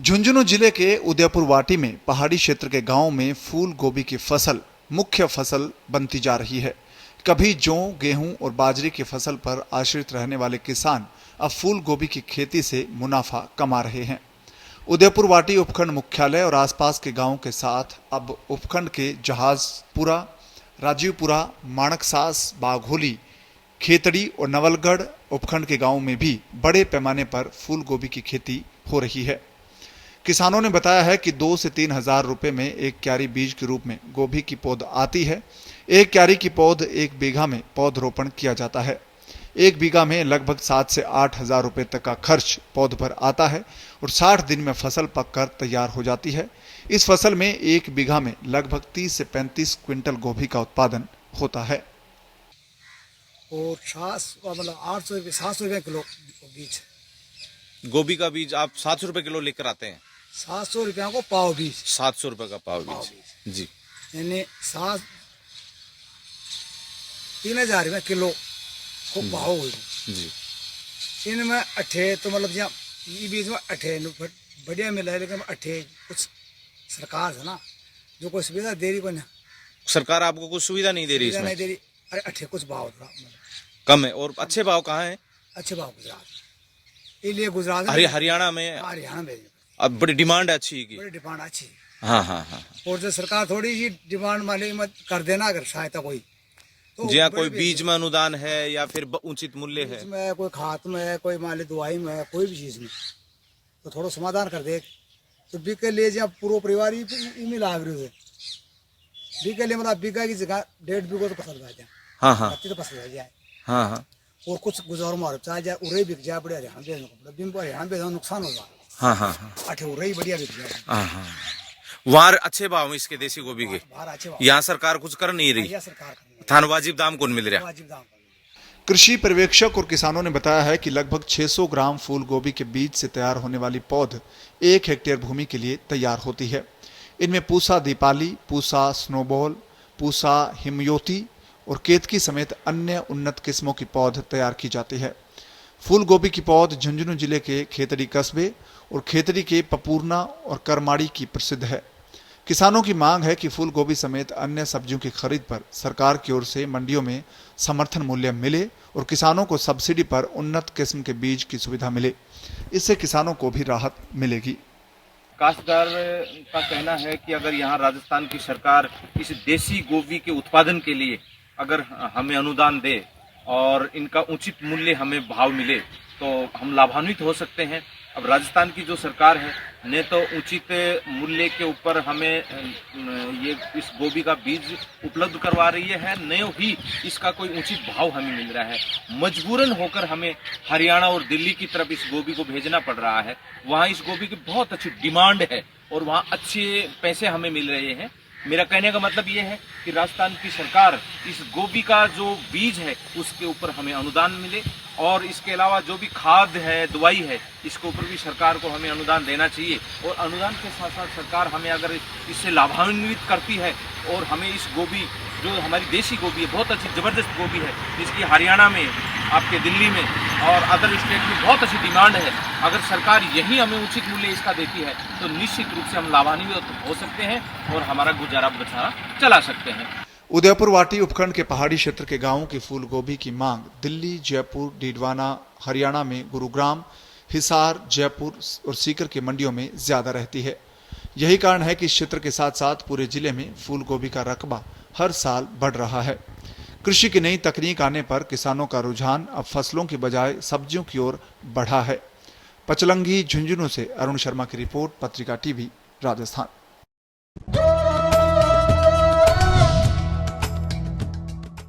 झुंझुनू जिले के उदयपुर वाटी में पहाड़ी क्षेत्र के गांव में फूल गोभी की फसल मुख्य फसल बनती जा रही है। कभी जौ, गेहूं और बाजरे की फसल पर आश्रित रहने वाले किसान अब फूल गोभी की खेती से मुनाफा कमा रहे हैं। उदयपुर वाटी उपखंड मुख्यालय और आसपास के गांवों के साथ अब उपखंड के जहाजपुरा, राजीवपुरा, माणकसास, बाघोली, खेतड़ी और नवलगढ़ उपखंड के गांवों में भी बड़े पैमाने पर फूल गोभी की खेती हो रही है। किसानों ने बताया है कि 2 से 3 हजार रुपए में एक क्यारी बीज के रूप में गोभी की पौध आती है। एक क्यारी की पौध 1 बीघा में पौधरोपण किया जाता है। 1 बीघा में लगभग 7 से 8 हजार रुपए तक का खर्च पौध पर आता है और 60 दिन में फसल पककर तैयार हो जाती है। इस फसल में 1 बीघा में लगभग 30 से 35 क्विंटल गोभी का उत्पादन होता है। और 800 रुपये 700 रुपये किलो बीज। गोभी का बीज आप 700 रुपए किलो लेकर आते हैं? 700 रुपया को पाव बीज। 700 रुपए का पाव बीज जी, यानी 3000 रुपये किलो को भाव हो जी। इनमें अठे तो मतलब यहाँ ये बीज में अठे बढ़िया मिला है, लेकिन अठे कुछ सरकार है ना जो कोई सुविधा दे रही, कोई ना सरकार आपको कुछ सुविधा नहीं दे रही इसमें? नहीं दे रही। अरे अठे कुछ भाव थोड़ा कम है। और अच्छे भाव कहाँ हैं? अच्छे भाव गुजरात, इसलिए गुजरात हरियाणा में अब बड़ी डिमांड है अच्छी की। बड़ी डिमांड अच्छी। हाँ हाँ हाँ। और जो सरकार थोड़ी सी डिमांड वाले मत कर देना, अगर सहायता कोई तो जी हाँ, कोई बीज में अनुदान है या फिर उचित मूल्य है में, कोई खाद में, कोई मान ली दवाई में, कोई भी चीज में तो थोड़ा समाधान कर दे तो बीज के लिए जहाँ पूरा परिवार ही मिला बीज के लिए मतलब बीघा की जगह 1.5 बीघा तो फसल आ जाए। हाँ हाँ तो फसल आ जाए। हाँ हाँ। और कुछ गुजारो मारो चाहे जाए उरे बिक जाए, बढ़िया हरियाणा बेचो नुकसान होगा। हाँ हाँ हाँ। अठे उरे बढ़िया बिक जाए। हाँ हाँ। वहाँ अच्छे भाव में इसके देसी गोभी के, अच्छे भाव। यहाँ सरकार कुछ कर नहीं रही। थान वाजिब दाम कौन मिल रहा? कृषि पर्यवेक्षक और किसानों ने बताया है कि लगभग 600 ग्राम फूल गोभी के बीज से तैयार होने वाली पौध 1 हेक्टेयर भूमि के लिए तैयार होती है। इनमें पूसा दीपाली, पूसा स्नोबॉल, पूसा हिमयोती और केतकी समेत अन्य उन्नत किस्मों की पौध तैयार की जाती है। फूल गोभी की पौध झुंझुनू जिले के खेतड़ी कस्बे और खेतड़ी के पपूरना और करमाड़ी की प्रसिद्ध है। किसानों की मांग है कि फूल गोभी समेत अन्य सब्जियों की खरीद पर सरकार की ओर से मंडियों में समर्थन मूल्य मिले और किसानों को सब्सिडी पर उन्नत किस्म के बीज की सुविधा मिले। इससे किसानों को भी राहत मिलेगी। काश्तकार का कहना है कि अगर यहाँ राजस्थान की सरकार इस देसी गोभी के उत्पादन के लिए अगर हमें अनुदान दे और इनका उचित मूल्य हमें भाव मिले तो हम लाभान्वित हो सकते हैं। अब राजस्थान की जो सरकार है ने तो उचित मूल्य के ऊपर हमें ये इस गोभी का बीज उपलब्ध करवा रही है, न ही इसका कोई उचित भाव हमें मिल रहा है। मजबूरन होकर हमें हरियाणा और दिल्ली की तरफ इस गोभी को भेजना पड़ रहा है। वहाँ इस गोभी की बहुत अच्छी डिमांड है और वहाँ अच्छे पैसे हमें मिल रहे हैं। मेरा कहने का मतलब ये है कि राजस्थान की सरकार इस गोभी का जो बीज है उसके ऊपर हमें अनुदान मिले और इसके अलावा जो भी खाद है, दवाई है, इसके ऊपर भी सरकार को हमें अनुदान देना चाहिए। और अनुदान के साथ साथ सरकार हमें अगर इससे लाभान्वित करती है और हमें इस गोभी जो हमारी देसी गोभी है, बहुत अच्छी ज़बरदस्त गोभी है, जिसकी हरियाणा में, आपके दिल्ली में और अदर स्टेट में बहुत अच्छी डिमांड है, अगर सरकार यही हमें उचित मूल्य इसका देती है तो निश्चित रूप से हम लाभान्वित हो सकते हैं और हमारा गुजारा बसारा चला सकते हैं। उदयपुर वाटी उपखंड के पहाड़ी क्षेत्र के गांवों की फूल गोभी की मांग दिल्ली, जयपुर, डीडवाना, हरियाणा में गुरुग्राम, हिसार, जयपुर और सीकर की मंडियों में ज्यादा रहती है। यही कारण है कि इस क्षेत्र के साथ साथ पूरे जिले में फूल गोभी का रकबा हर साल बढ़ रहा है। कृषि की नई तकनीक आने पर किसानों का रुझान अब फसलों की बजाय सब्जियों की ओर बढ़ा है। पचलंगी, झुंझुनू से अरुण शर्मा की रिपोर्ट, पत्रिका टीवी, राजस्थान।